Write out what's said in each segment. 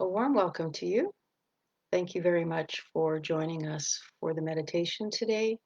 A warm welcome to you. Thank you very much for joining us for the meditation today,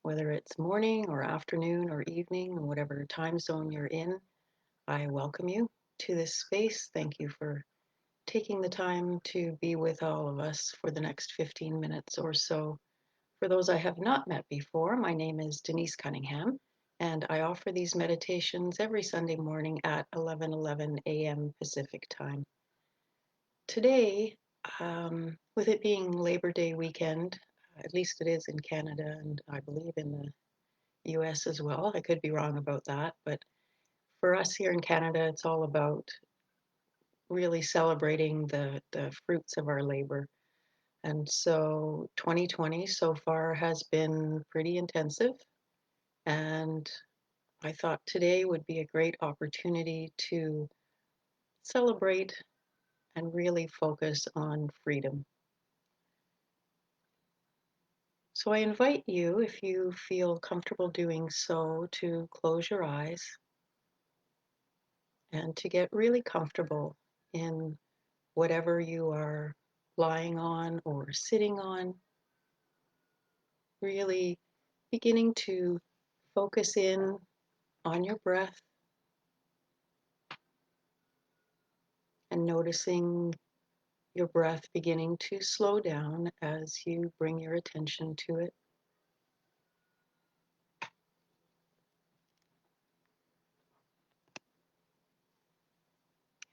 whether it's morning or afternoon or evening, or whatever time zone you're in. I welcome you to this space. Thank you for taking the time to be with all of us for the next 15 minutes or so. For those I have not met before, my name is Denise Cunningham, and I offer these meditations every Sunday morning at 11:11 a.m. Pacific time. Today, with it being Labor Day weekend, at least it is in Canada and I believe in the US as well. I could be wrong about that, but for us here in Canada, it's all about really celebrating the fruits of our labor. And so 2020 so far has been pretty intensive, and I thought today would be a great opportunity to celebrate and really focus on freedom. So I invite you, if you feel comfortable doing so, to close your eyes and to get really comfortable in whatever you are lying on or sitting on, really beginning to focus in on your breath and noticing your breath beginning to slow down as you bring your attention to it.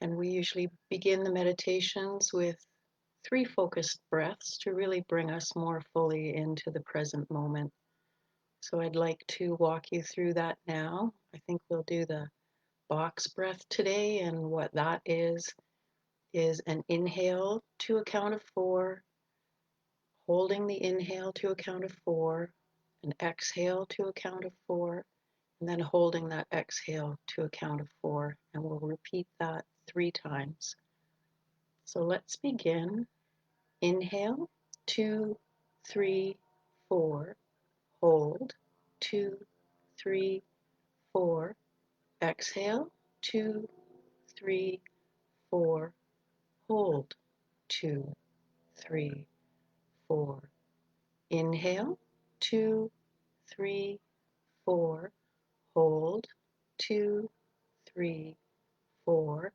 And we usually begin the meditations with 3 focused breaths to really bring us more fully into the present moment. So I'd like to walk you through that now. I think we'll do the box breath today, and what that is an inhale to a count of 4, holding the inhale to a count of 4, an exhale to a count of 4, and then holding that exhale to a count of 4. And we'll repeat that 3 times. So let's begin. Inhale, 2, 3, 4. Hold, 2, 3, 4. Exhale, 2, 3, 4. Hold, 2, 3, 4. Inhale, 2, 3, 4. Hold, 2, 3, 4.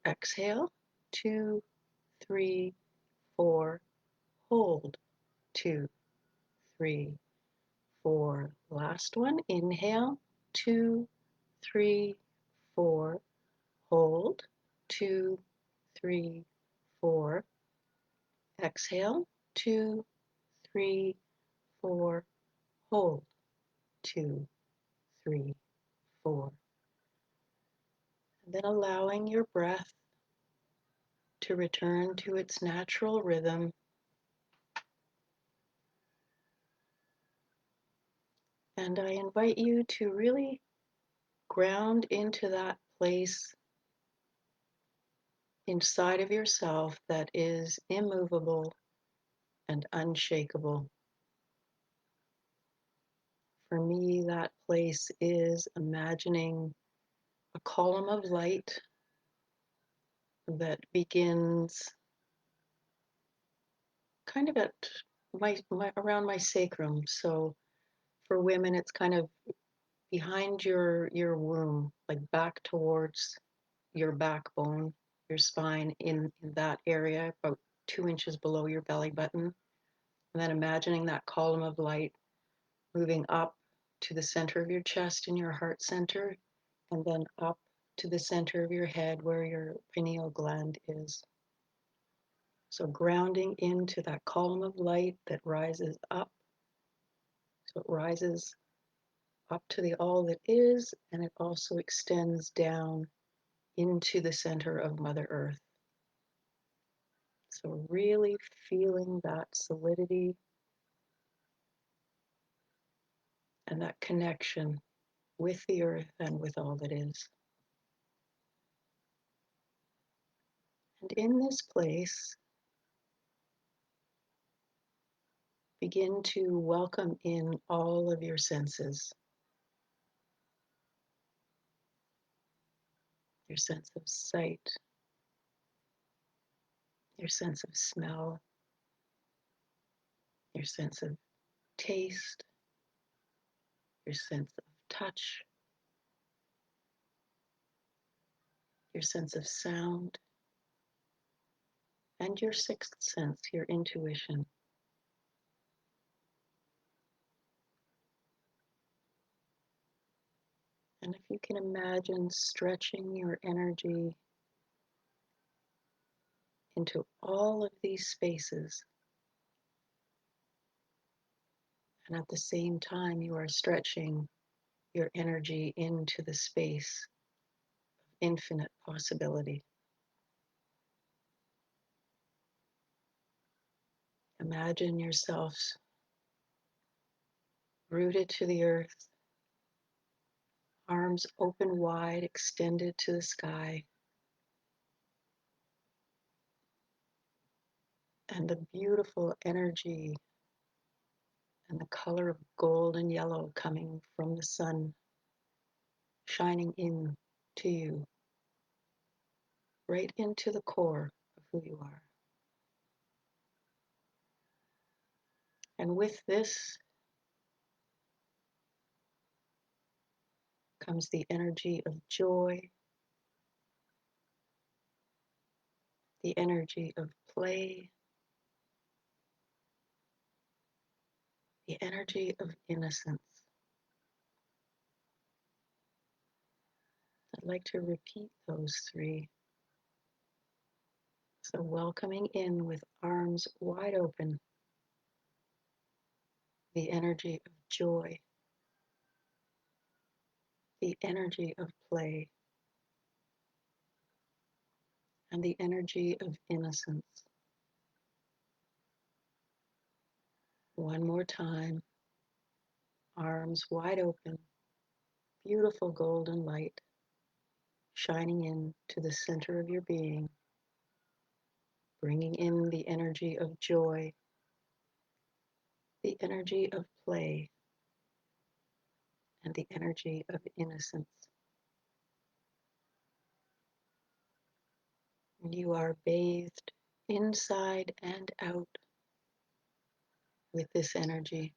Exhale, 2, 3, 4. Hold, 2, 3, 4. Last one. Inhale, 2, 3, 4. Hold, 2, 3, 4. Exhale, 2, 3, 4. Hold, 2, 3, 4. And then allowing your breath to return to its natural rhythm. And I invite you to really ground into that place inside of yourself that is immovable and unshakable. For me, that place is imagining a column of light that begins kind of at my around my sacrum. So for women, it's kind of behind your womb, like back towards your backbone, your spine, in that area, about 2 inches below your belly button. And then imagining that column of light moving up to the center of your chest and your heart center, and then up to the center of your head where your pineal gland is. So grounding into that column of light that rises up. So it rises up to the all that is, and it also extends down into the center of Mother Earth. So really feeling that solidity and that connection with the earth and with all that is. And in this place, begin to welcome in all of your senses. Your sense of sight, your sense of smell, your sense of taste, your sense of touch, your sense of sound, and your sixth sense, your intuition. And if you can imagine stretching your energy into all of these spaces, and at the same time you are stretching your energy into the space of infinite possibility. Imagine yourselves rooted to the earth, arms open wide, extended to the sky, and the beautiful energy and the color of gold and yellow coming from the sun shining in to you, right into the core of who you are. And with this comes the energy of joy, the energy of play, the energy of innocence. I'd like to repeat those three. So welcoming in with arms wide open, the energy of joy, the energy of play, and the energy of innocence. One more time, arms wide open, beautiful golden light shining in to the center of your being, bringing in the energy of joy, the energy of play, and the energy of innocence. You are bathed inside and out with this energy.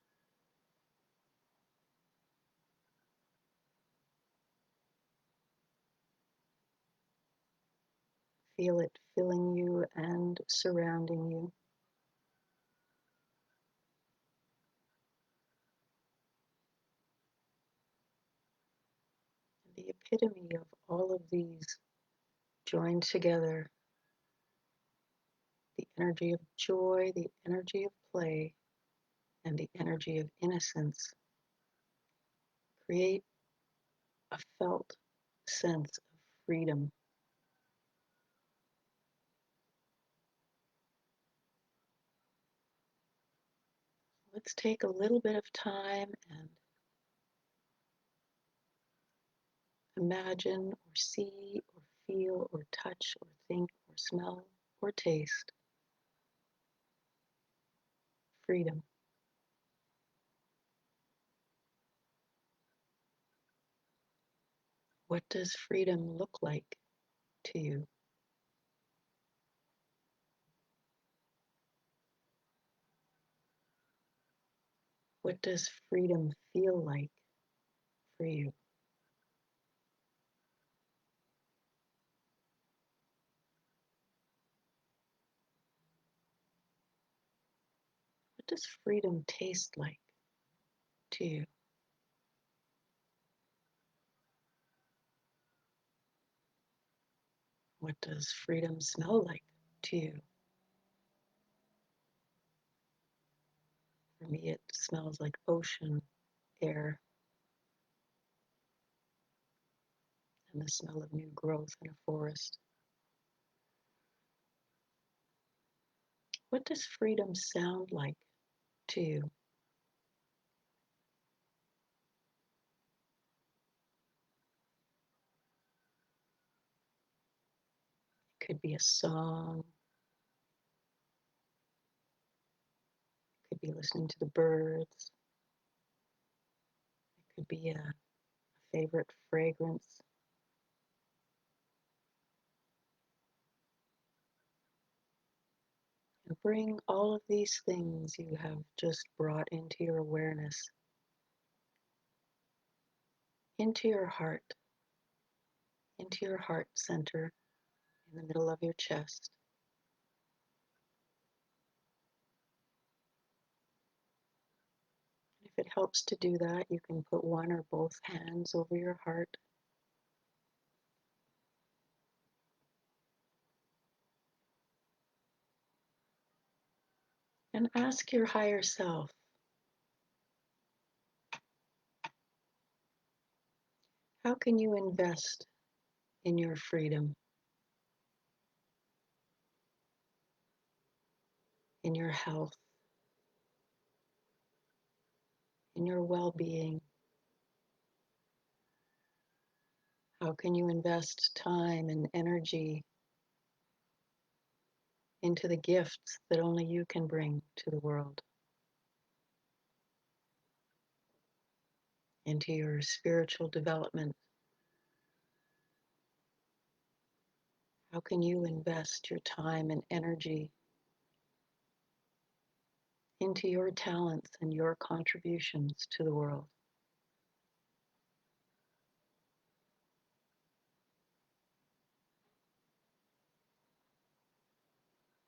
Feel it filling you and surrounding you. The epitome of all of these joined together, the energy of joy, the energy of play, and the energy of innocence, create a felt sense of freedom. Let's take a little bit of time and imagine or see or feel or touch or think or smell or taste freedom. What does freedom look like to you? What does freedom feel like for you? What does freedom taste like to you? What does freedom smell like to you? For me, it smells like ocean air and the smell of new growth in a forest. What does freedom sound like to you? It could be a song, it could be listening to the birds, it could be a favorite fragrance. bring all of these things you have just brought into your awareness, into your heart center in the middle of your chest. If it helps to do that, you can put one or both hands over your heart and ask your higher self, how can you invest in your freedom, in your health, in your well-being? How can you invest time and energy into the gifts that only you can bring to the world, into your spiritual development? How can you invest your time and energy into your talents and your contributions to the world?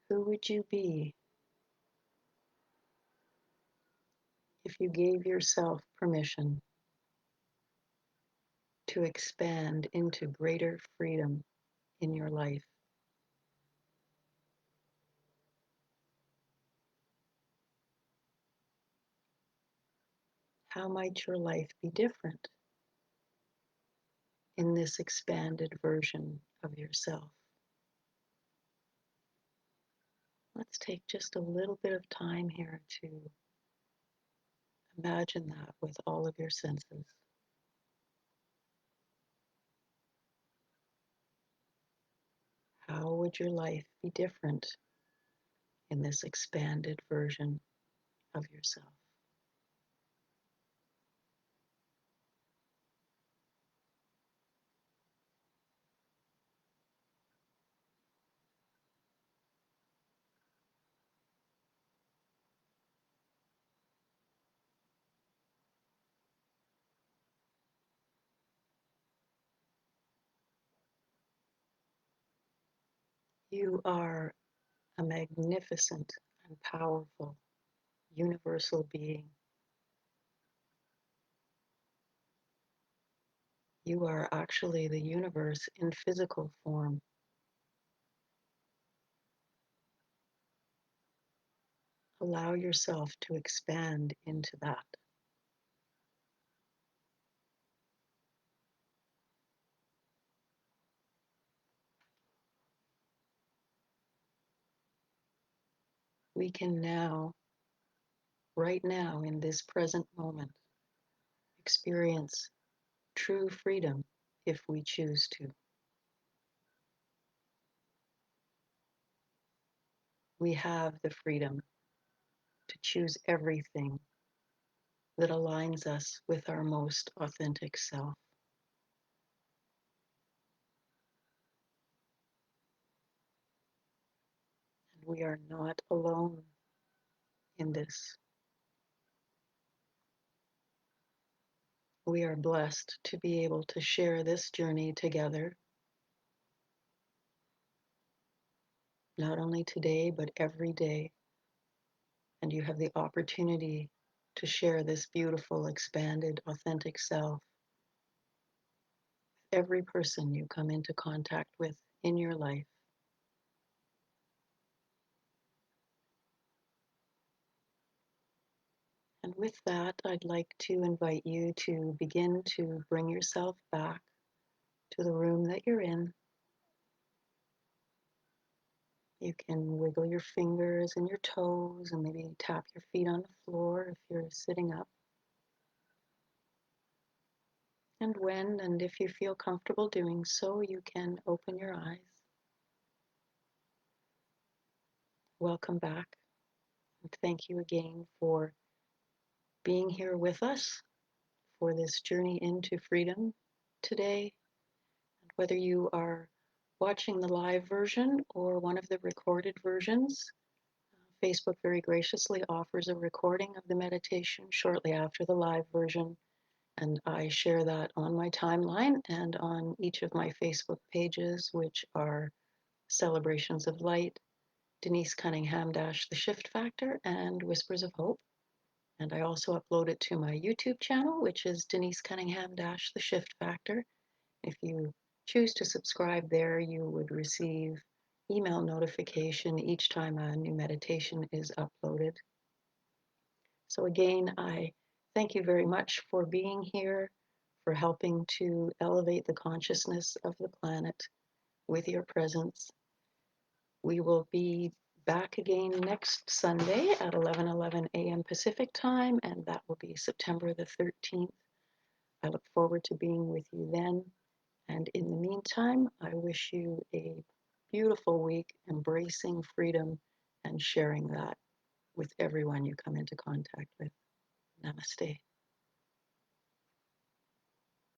Who would you be if you gave yourself permission to expand into greater freedom in your life? How might your life be different in this expanded version of yourself? Let's take just a little bit of time here to imagine that with all of your senses. How would your life be different in this expanded version of yourself? You are a magnificent and powerful universal being. You are actually the universe in physical form. Allow yourself to expand into that. We can now, right now, in this present moment, experience true freedom if we choose to. We have the freedom to choose everything that aligns us with our most authentic self. And we are not alone in this. We are blessed to be able to share this journey together, not only today, but every day. And you have the opportunity to share this beautiful, expanded, authentic self with every person you come into contact with in your life. And with that, I'd like to invite you to begin to bring yourself back to the room that you're in. You can wiggle your fingers and your toes and maybe tap your feet on the floor if you're sitting up. And when and if you feel comfortable doing so, you can open your eyes. Welcome back. And thank you again for being here with us for this journey into freedom today. And whether you are watching the live version or one of the recorded versions, Facebook very graciously offers a recording of the meditation shortly after the live version, and I share that on my timeline and on each of my Facebook pages, which are Celebrations of Light, Denise Cunningham Dash the Shift Factor, and Whispers of Hope. And I also upload it to my YouTube channel, which is Denise Cunningham Dash the Shift Factor. If you choose to subscribe there, you would receive email notification each time a new meditation is uploaded. So again, I thank you very much for being here, for helping to elevate the consciousness of the planet with your presence. We will be back again next Sunday at 11:11 a.m. Pacific time, and that will be September the 13th. I look forward to being with you then. And in the meantime, I wish you a beautiful week, embracing freedom and sharing that with everyone you come into contact with. Namaste.